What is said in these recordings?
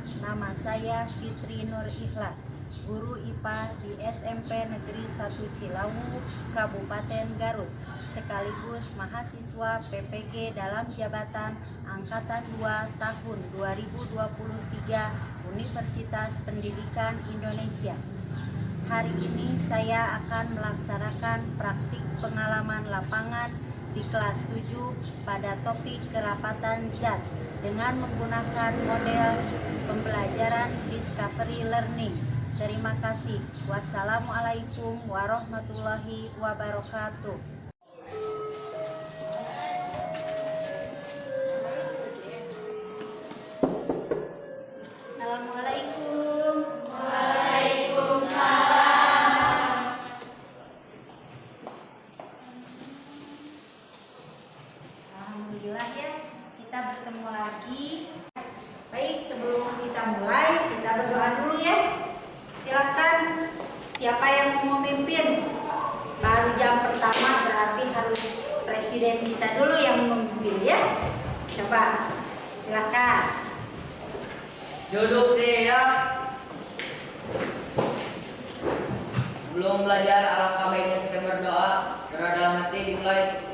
Nama saya Fitri Nur Ikhlas, guru IPA di SMP Negeri 1 Cilawu, Kabupaten Garut, sekaligus mahasiswa PPG dalam jabatan Angkatan 2 tahun 2023 Universitas Pendidikan Indonesia. Hari ini saya akan melaksanakan praktik pengalaman lapangan di kelas 7 pada topik kerapatan zat dengan menggunakan model pembelajaran Discovery Learning. Terima kasih. Wassalamualaikum warahmatullahi wabarakatuh. Assalamualaikum. Waalaikumsalam. Alhamdulillah ya, kita bertemu lagi. Baik, sebelum kita mulai, kita berdoa dulu ya. Silakan, siapa yang mau memimpin? Baru jam pertama berarti harus presiden kita dulu yang memimpin ya. Coba, silakan. Duduk sih ya. Sebelum belajar, alangkah baiknya kita berdoa. Berdoa dalam hati dimulai.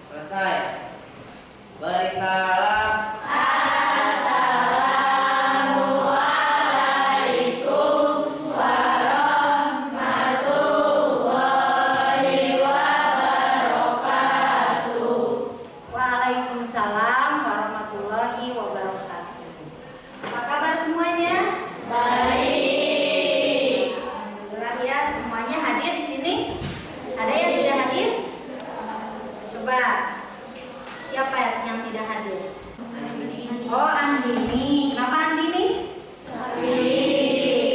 Selesai. Beri salam. Assalamualaikum warahmatullahi wabarakatuh. Waalaikumsalam warahmatullahi wabarakatuh. Apa kabar semuanya? Baik. Alhamdulillah ya, semuanya hadir di sini. Ada yang bisa hadir? Coba, siapa yang tidak hadir? Oh, Andini. Kenapa Andini?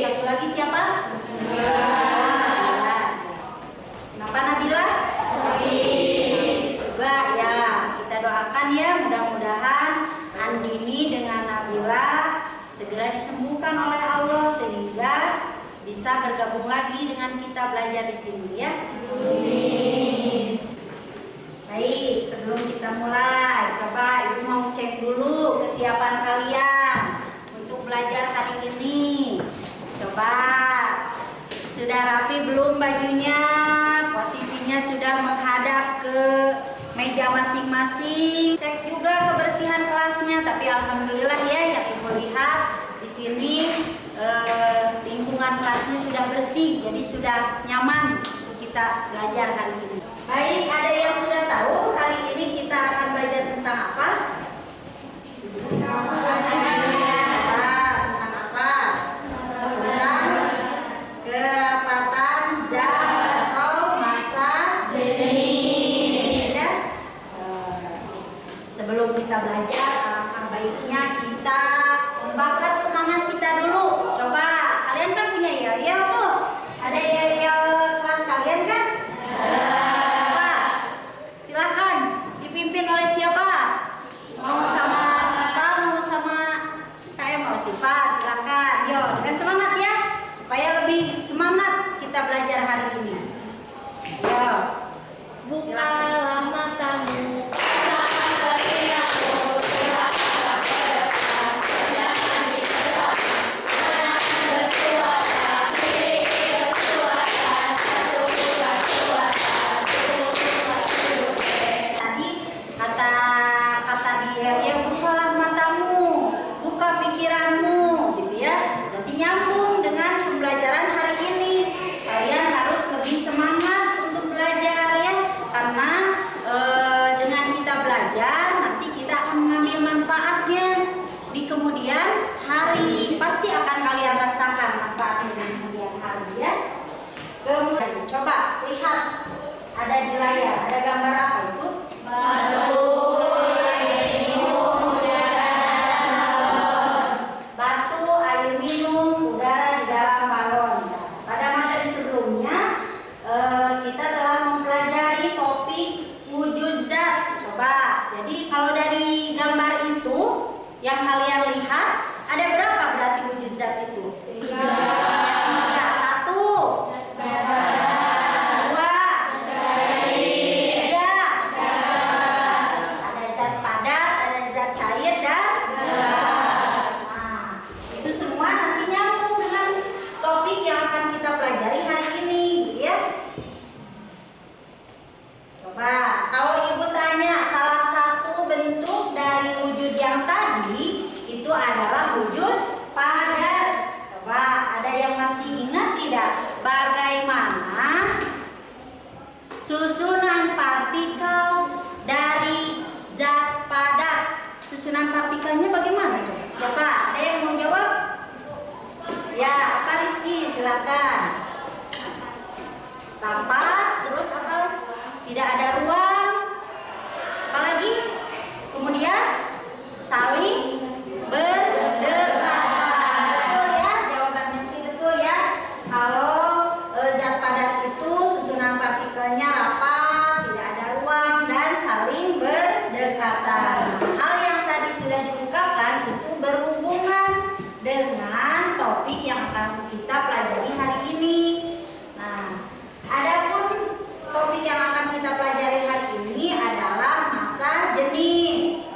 Satu lagi siapa? Nabila. Kenapa Nabila? Juga ya, kita doakan ya, mudah-mudahan Andini dengan Nabila segera disembuhkan oleh Allah sehingga bisa bergabung lagi dengan kita belajar di sini ya. Baik, sebelum kita mulai, coba Ibu mau cek dulu kesiapan kalian untuk belajar hari ini. Coba, sudah rapi belum bajunya? Posisinya sudah menghadap ke meja masing-masing. Cek juga kebersihan kelasnya, tapi alhamdulillah ya yang Ibu lihat di sini lingkungan kelasnya sudah bersih, jadi sudah nyaman untuk kita belajar hari ini. Baik, ada yang sudah tahu hari ini kita akan belajar tentang apa? Tentang apa? Tentang kerapatan zat atau massa jenis. Ya? Sebelum kita belajar, alangkah baiknya kita membakar semangat kita dulu. Coba, kalian kan punya yel tuh. Ada yel kelas kalian kan? Silahkan, dipimpin oleh siapa? Mau sama Sipa, mau sama KM, mau Sipa, silahkan. Yo, dengan semangat ya, supaya lebih semangat kita belajar hari ini. Yo, Bukalah matamu. Tadi kata dia ya, bukalah matamu, buka pikiranmu, gitu ya. Berarti nyambung dengan pembelajaran hari ini. Kalian harus lebih semangat untuk belajar ya, karena dengan kita belajar nanti kita akan mengambil manfaatnya di kemudian hari. Pasti akan kalian rasakan manfaatnya di kemudian hari ya. Kemudian coba lihat, ada di layar, ada gambar apa itu? Batu, air minum, udara di dalam balon. Pada materi sebelumnya kita telah mempelajari topik wujud zat. Coba, jadi kalau dari gambar itu yang kalian lihat, ada berapa berarti wujud zat itu? 3. 1, 2, susunan partikel dari zat padat. Susunan partikelnya bagaimana coba? Siapa? Ada yang mau jawab? Ya, Pak Rizky, silakan. Rapat, terus apa? Tidak ada ruang. Apalagi? Kemudian saling berdekatan. Betul ya, jawabannya sih betul ya. Kalau zat padat itu susunan partikelnya rapat, tidak ada ruang dan saling berdekatan. Hal yang tadi sudah diungkapkan itu berhubungan dengan topik yang akan kita pelajari hari ini. Nah, adapun topik yang akan kita pelajari hari ini adalah massa jenis.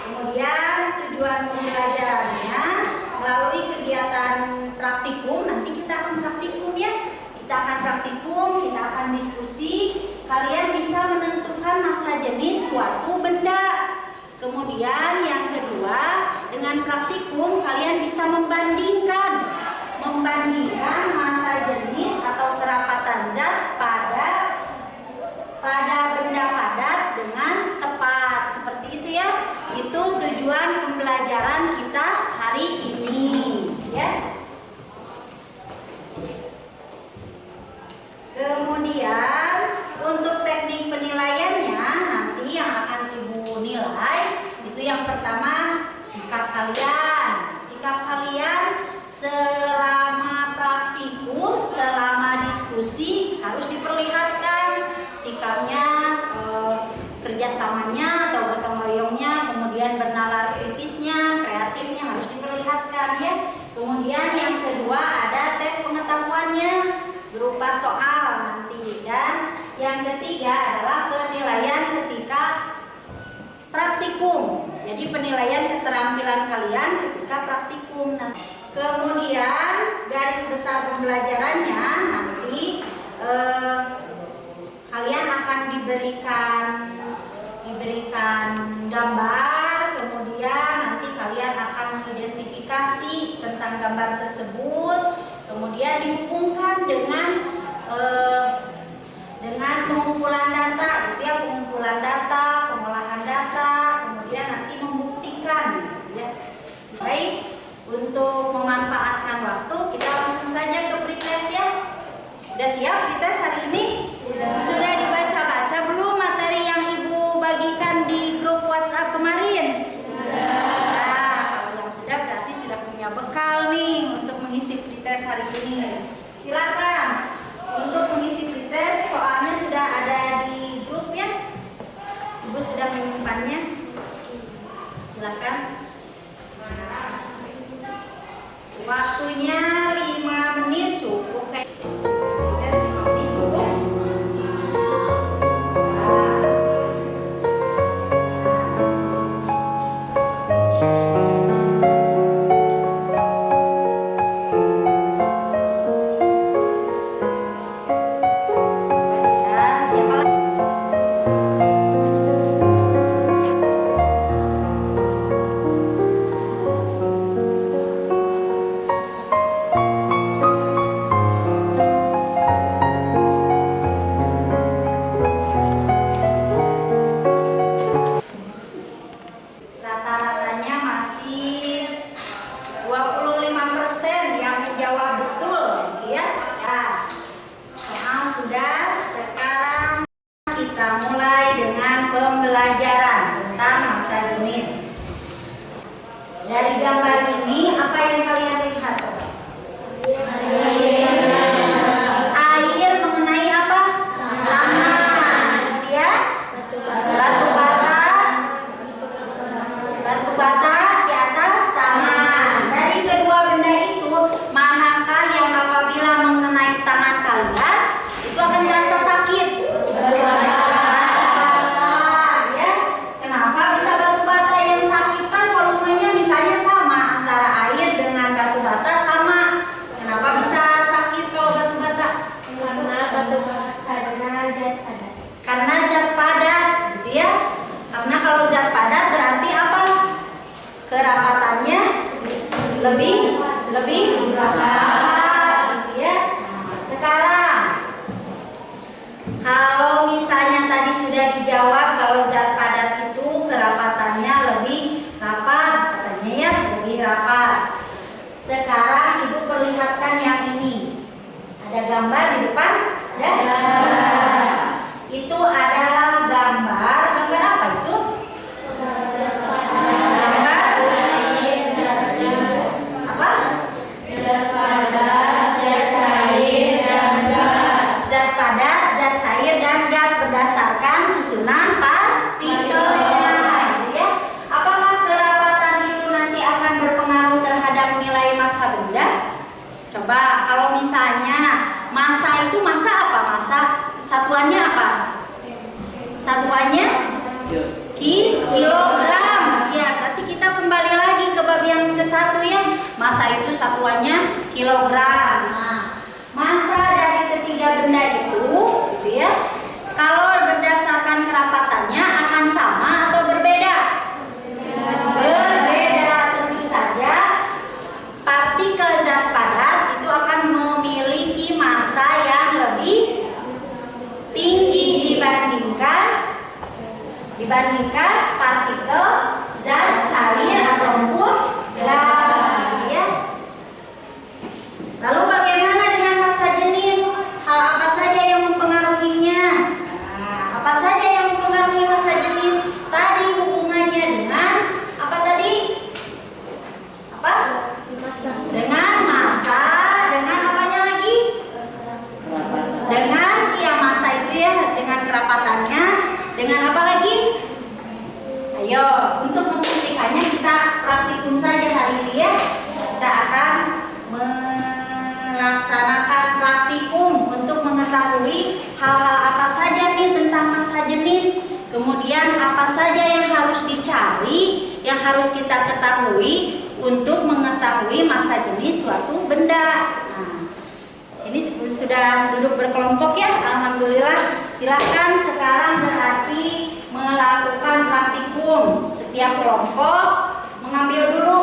Kemudian tujuan pembelajarannya melalui kegiatan praktikum. Nanti kita akan praktikum ya. Kita akan praktikum, kita akan diskusi. Kalian bisa menentukan massa jenis suatu benda. Kemudian yang kedua, dengan praktikum kalian bisa membandingkan massa jenis atau kerapatan zat pada benda padat dengan tepat. Seperti itu ya. Itu tujuan pembelajaran kita hari ini, ya. Kemudian untuk teknik penilaiannya nanti yang akan Ibu nilai itu yang pertama sikap kalian. Sikap kalian selama praktikum, selama diskusi harus diperlihatkan sikapnya, kerjasamanya atau gotong royongnya, kemudian bernalar kritisnya, kreatifnya harus diperlihatkan ya. Kemudian yang kedua ada tes pengetahuannya berupa soal nanti, dan yang ketiga adalah penilaian ketika praktikum. Jadi penilaian keterampilan kalian ketika praktikum nanti. Kemudian garis besar pembelajarannya nanti kalian akan diberikan gambar, kemudian nanti kalian akan mengidentifikasi tentang gambar tersebut, kemudian dihubungkan dengan pengumpulan data, gitu ya, pengumpulan data, pengolahan data, kemudian nanti membuktikan, gitu ya. Baik, untuk memanfaatkan waktu kita langsung saja ke pretest ya. Sudah siap pretest hari ini? Sudah dibaca-baca belum materi yang Ibu bagikan di grup WhatsApp kemarin? Nah, kalau yang sudah berarti sudah punya bekal nih untuk mengisi pretest hari ini. Silakan untuk mengisi pretest, soalnya sudah ada di grup ya. Ibu sudah menyimpannya. Silakan. Waktunya 5 menit cukup kayak. Rata-ratanya masih 25% yang menjawab betul, ya. Soal sudah, sekarang kita mulai dengan pembelajaran tentang massa jenis. Dari gambar ini apa yang kalian lihat? Air mengenai apa? Tangan. Kemudian batu bata di atas tangan. Dari kedua benda itu, manakah yang apabila mengenai tangan kalian itu akan terasa sakit? Batu bata, ya. Kenapa bisa batu bata yang sakit? Kan volumenya misalnya sama, antara air dengan batu bata sama. Kenapa bisa sakit kalau batu bata? Karena zat padat, gitu ya. Karena kalau zat padat berarti apa? Kerapatannya lebih rapat, gitu ya. Sekarang Coba kalau misalnya massa itu massa apa? Massa satuannya apa? Satuannya kilogram. Ya, berarti kita kembali lagi ke bab yang ke-1 ya. Massa itu satuannya kilogram. Nah, massa dari ketiga benda itu, gitu ya. Kalau berdasarkan kerapatannya akan sama atau berbeda? Berbeda, tentu saja. Partikel zat padat itu akan memiliki massa yang lebih tinggi dibandingkan partikel zat cair ataupun gas, ya. Lalu bagaimana dengan massa jenis? Hal apa saja yang mempengaruhinya? Nah, apa saja yang mempengaruhi massa jenis? Tadi hubungannya dengan apa tadi? Apa? Dengan massa, dengan apanya lagi? Dengan ya massa itu ya, dengan kerapatannya, dengan apa lagi? Ayo, untuk membuktikannya kita praktikum saja hari ini ya. Kita akan melaksanakan praktikum untuk mengetahui hal-hal apa saja nih tentang massa jenis. Kemudian apa saja yang harus dicari, yang harus kita ketahui untuk mengetahui massa jenis suatu benda. Nah, sini sudah duduk berkelompok ya, alhamdulillah. Silahkan sekarang berarti melakukan praktikum. Setiap kelompok mengambil dulu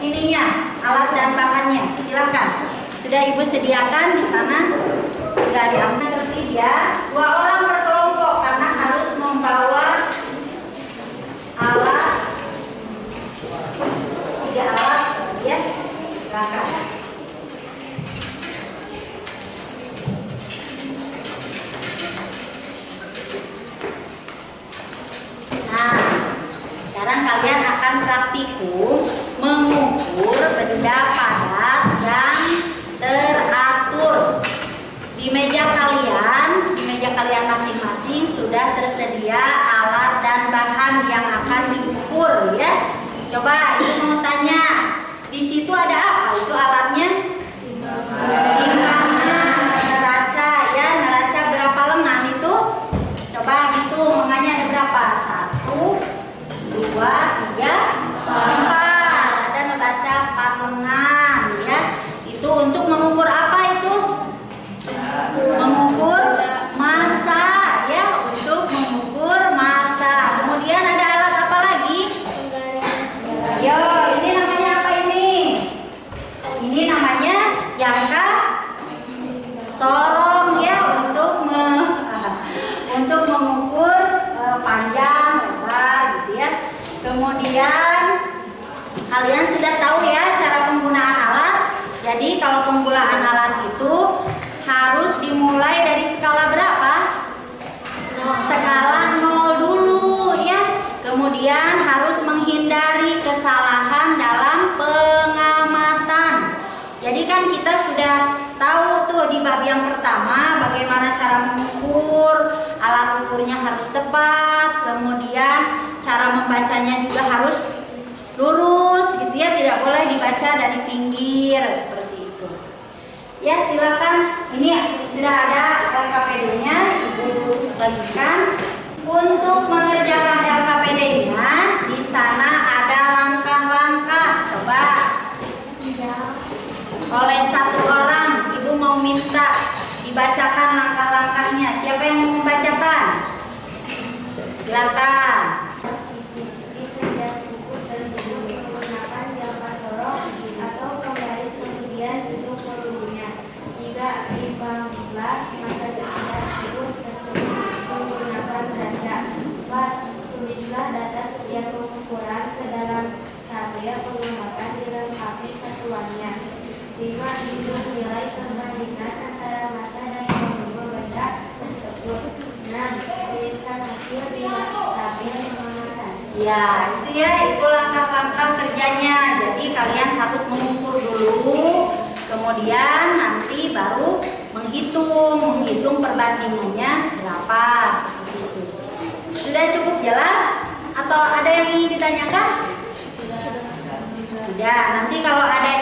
ininya, alat dan bahannya. Silahkan. Sudah ibu sediakan di sana. Sudah diambil tertib ya. 2 orang berkelompok karena harus membawa alat. 3 alat ya. Silahkan. Nah, sekarang kalian akan praktikum mengukur benda padat yang teratur. Di meja kalian masing-masing sudah tersedia alat dan bahan yang akan diukur ya. Coba ibu mau tanya, di situ ada apa? Itu alatnya? Timbangan neraca ya, neraca berapa lengan itu? Coba hitung, lengannya ada berapa? 1, 2, 3, 4. Ada neraca 4 lengan ya. Itu untuk mengukur apa itu? Mengukur massa ya, untuk mengukur massa. Kemudian ada alat apa lagi? Yo, ini namanya apa ini? Ini namanya jangka sorong ya, untuk mengukur panjang, lebar gitu ya. Kemudian kalian sudah tahu ya cara penggunaan alat. Jadi kalau penggunaan alat itu harus dimulai dari skala berapa? Skala 0 dulu ya. Kemudian harus menghindari kesalahan dalam pengamatan. Jadi kan kita sudah tahu tuh di bab yang pertama bagaimana cara mengukur, alat ukurnya harus tepat, kemudian cara membacanya juga harus lurus gitu ya, tidak boleh dibaca dari pinggir seperti itu. Ya silakan, ini sudah ada LKPD-nya, ibu bagikan. Untuk mengerjakan LKPD-nya di sana ada langkah-langkah. Coba oleh 1 orang, ibu mau minta dibacakan langkah-langkahnya. Siapa yang mau membacakan? Silakan. Tulislah data setiap pengukuran ke dalam tabel pengamatan dilengkapi satuannya. 5. Hitung nilai perbandingan antara massa dan volume benda tersebut. 6. Tuliskan hasil di tabel pengamatan. Ya, itu langkah-langkah kerjanya. Jadi kalian harus mengukur dulu, kemudian nanti baru menghitung perbandingannya berapa seperti itu. Sudah cukup jelas? Atau ada yang ingin ditanyakan? Tidak. Nanti kalau ada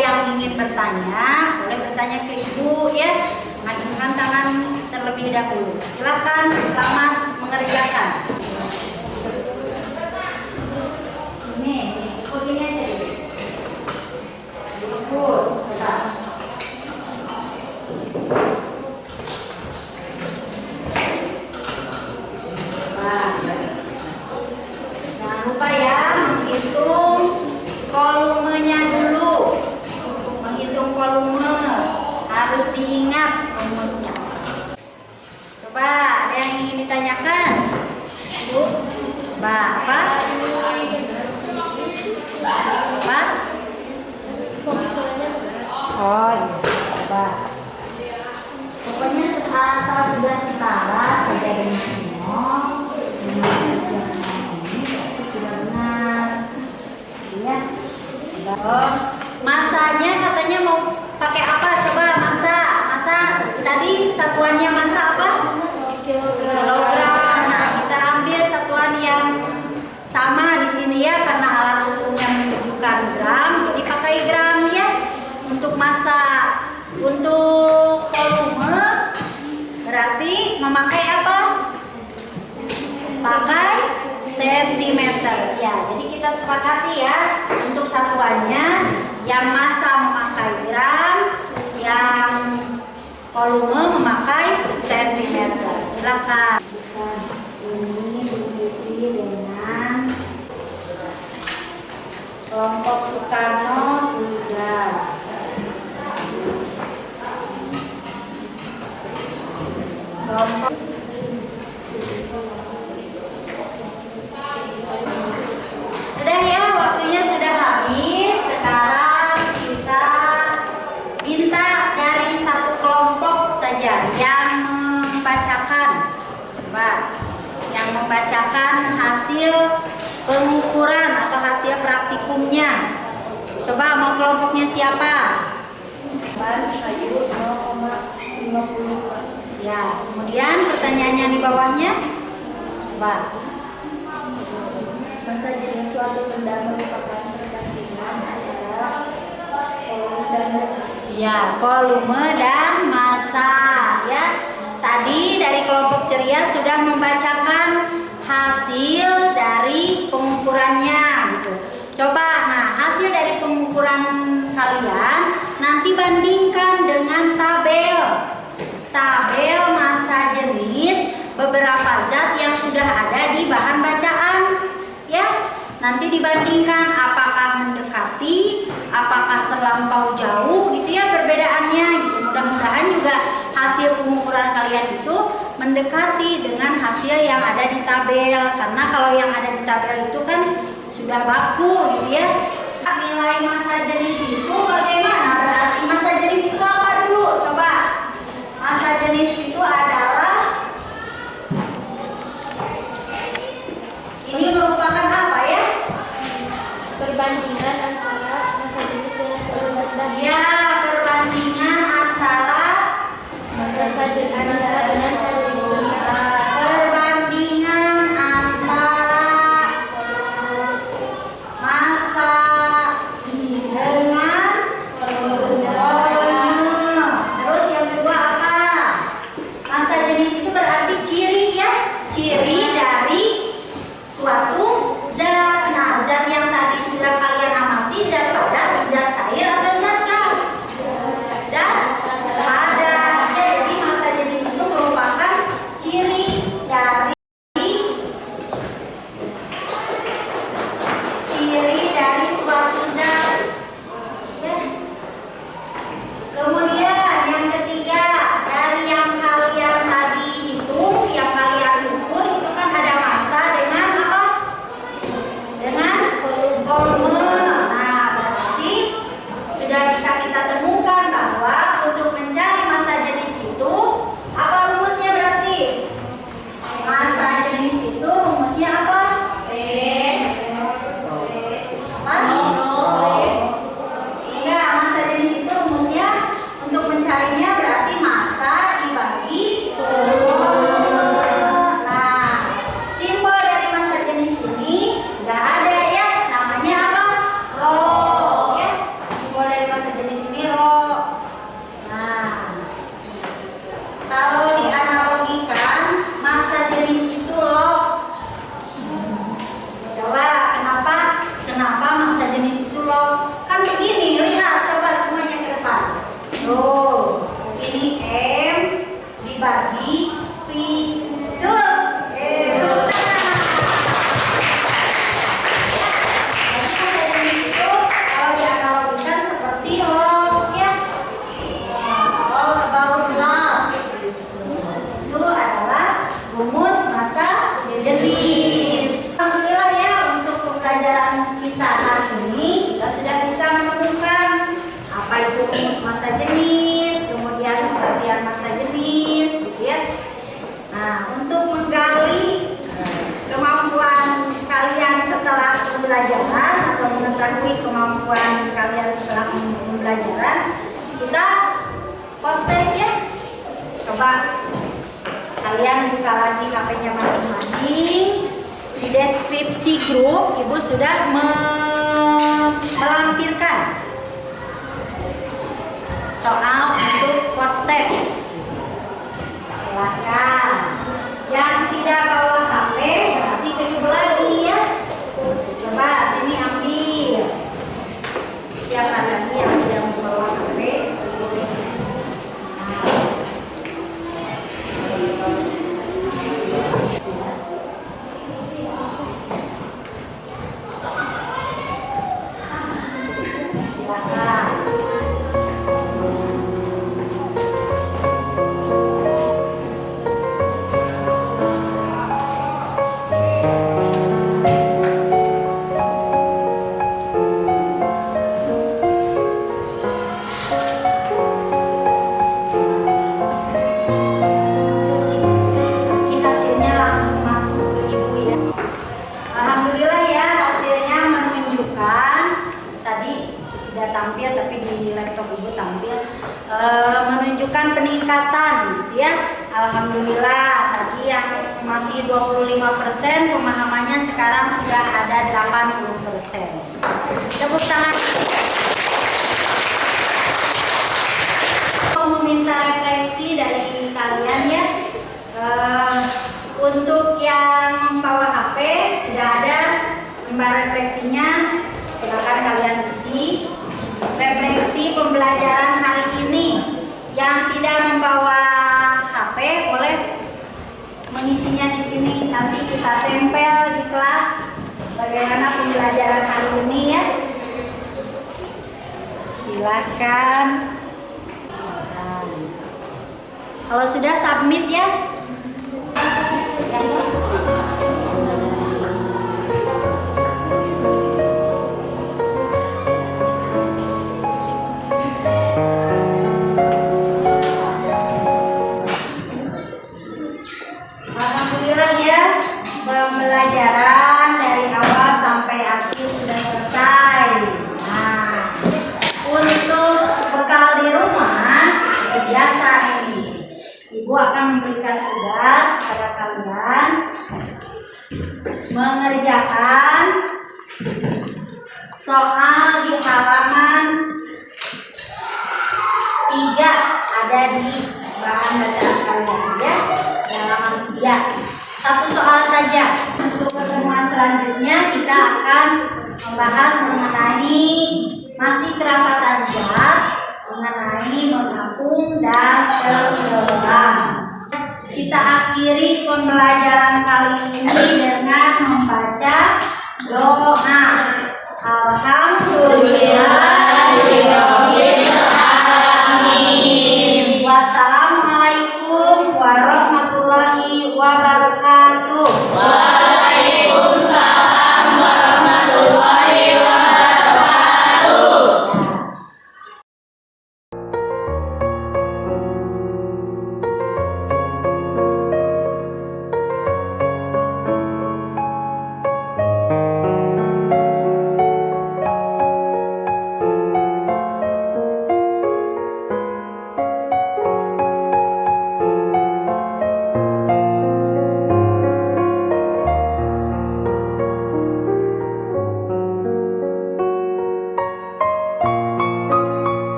yang ingin bertanya, boleh bertanya ke Ibu ya. Mengacungkan tangan terlebih dahulu. Silakan, selamat mengerjakan. Ini, ikut ini aja dulu. Ikut, coba. Jangan lupa ya, menghitung volumenya dulu. Menghitung volume harus diingat rumusnya. Coba ada yang ingin ditanyakan? Bu, apa? Apa? Oh, coba. Pokoknya asal sudah setara saja dengan semua. Sudah benar. Ya. Oh, masanya katanya mau pakai apa? Coba masa tadi satuannya masa apa? Kilogram. Nah, kita ambil satuan yang sama di sini ya, karena alat ukurnya menunjukkan gram, jadi pakai gram ya untuk massa. Untuk volume berarti memakai apa? Pakai sentimeter ya. Jadi kita sepakati ya, untuk satuannya yang massa memakai gram, yang volume memakai sentimeter. Silakan. Ini diisi dengan kelompok Soekarno sudah. Kelompok sudah ya, waktunya sudah habis. Sekarang kita minta dari satu kelompok saja yang membacakan, yang membacakan hasil pengukuran atau hasil praktikumnya. Coba mau kelompoknya siapa? Ayu 0,50. Ya, kemudian pertanyaannya di bawahnya, coba. Masa jenis suatu benda merupakan perbandingan antara volume dan massa. Ya, volume dan massa ya. Tadi dari kelompok ceria sudah membacakan hasil dari pengukurannya gitu. Coba, nah hasil dari pengukuran kalian nanti bandingkan dengan tabel massa jenis beberapa zat yang sudah ada di bahan bacaan ya. Nanti dibandingkan apakah mendekati, apakah terlampau jauh gitu ya perbedaannya gitu. Mudah-mudahan juga hasil pengukuran kalian itu mendekati dengan hasil yang ada di tabel, karena kalau yang ada di tabel itu kan sudah baku gitu ya. Nilai massa jenis itu bagaimana? Berarti massa jenis itu apa dulu? Coba. Massa jenis itu adalah, ini merupakan apa ya? Perbandingan antara massa jenis dengan volume dan Ya, perbandingan antara massa jenis dengan volume. perbandingan antara massa dengan volume. Terus yang kedua apa? Massa jenis itu berarti ciri ya, ciri dari suatu zat. Nah, zat yang tadi sudah kalian amati, zat padat, zat cair atau zat gas? Zat padat. Jadi massa jenis itu merupakan ciri dari suatu zat. Ya. Kemudian yang ketiga, dari yang kalian tadi hitung, yang kalian ukur itu kan ada massa dengan apa? Dengan rumus massa jenis, kemudian pengertian massa jenis, gitu ya. Nah, untuk menggali kemampuan kalian setelah pembelajaran atau mengetahui kemampuan kalian setelah pembelajaran, kita post test ya. Coba kalian buka lagi HP-nya masing-masing. Di deskripsi grup Ibu sudah melampirkan soal untuk post test. Silakan. Yang tidak bawa HP berarti ke Ibu lagi ya. Coba sini ambil. Siapa lagi yang tidak membawa HP? Menunjukkan peningkatan gitu ya. Alhamdulillah tadi yang masih 25% pemahamannya sekarang sudah ada 80%. Tepuk tangan. Mau meminta refleksi dari kalian ya. Untuk yang bawa HP sudah ada lembar refleksinya, silakan kalian isi. Refleksi pembelajaran hari ini. Yang tidak membawa HP boleh mengisinya di sini. Nanti kita tempel di kelas bagaimana pembelajaran hari ini ya. Silakan. Kalau sudah submit ya. Alhamdulillah ya, pembelajaran dari awal sampai akhir sudah selesai. Nah, untuk bekal di rumah biasa ini, Ibu akan memberikan tugas kepada kalian mengerjakan soal di halaman 3 ada di bahan bacaan kalian ya. Halaman 3. Satu soal saja. Untuk pertemuan selanjutnya kita akan membahas mengenai masih kerapatan zat, mengenai mengapung dan kekebalan. Kita akhiri pembelajaran kali ini dengan membaca doa. Alhamdulillah.